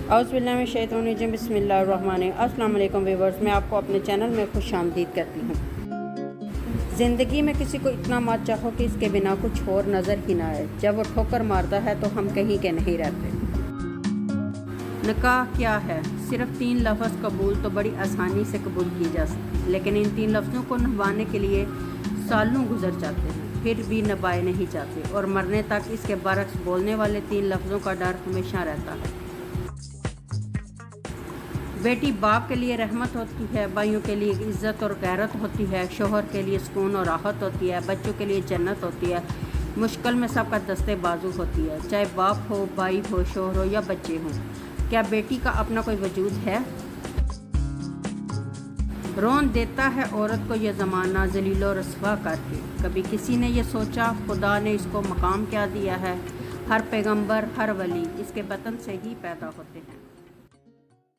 औज़ुबिल्लाहिमिनश्शैतानिर्रजीम बिस्मिल्लाहिर्रहमानिर्रहीम। अस्सलाम वालेकुम व्यूअर्स, मैं आपको अपने चैनल में खुश आमदीद करती हूँ। ज़िंदगी में किसी को इतना मत चाहो कि इसके बिना कुछ और नज़र ही ना आए। जब वो ठोकर मारता है तो हम कहीं के नहीं रहते। निकाह क्या है? सिर्फ 3 लफ्ज़ कबूल तो बड़ी आसानी से कबूल की जा सकती, लेकिन इन 3 लफ्ज़ों को निभाने के लिए सालों गुजर जाते हैं, फिर भी निभाए नहीं जाते और मरने तक इसके बरक्स बोलने वाले 3 लफ्ज़ों का डर हमेशा रहता है। बेटी बाप के लिए रहमत होती है, भाइयों के लिए इज़्ज़त और गैरत होती है, शोहर के लिए सुकून और राहत होती है, बच्चों के लिए जन्नत होती है, मुश्किल में सबका दस्ते बाजू होती है, चाहे बाप हो, भाई हो, शोहर हो या बच्चे हों। क्या बेटी का अपना कोई वजूद है? रोन देता है औरत को यह ज़माना ज़लीलो रस्वा करके। कभी किसी ने यह सोचा खुदा ने इसको मकाम क्या दिया है? हर पैगंबर, हर वली इसके वतन से ही पैदा होते हैं।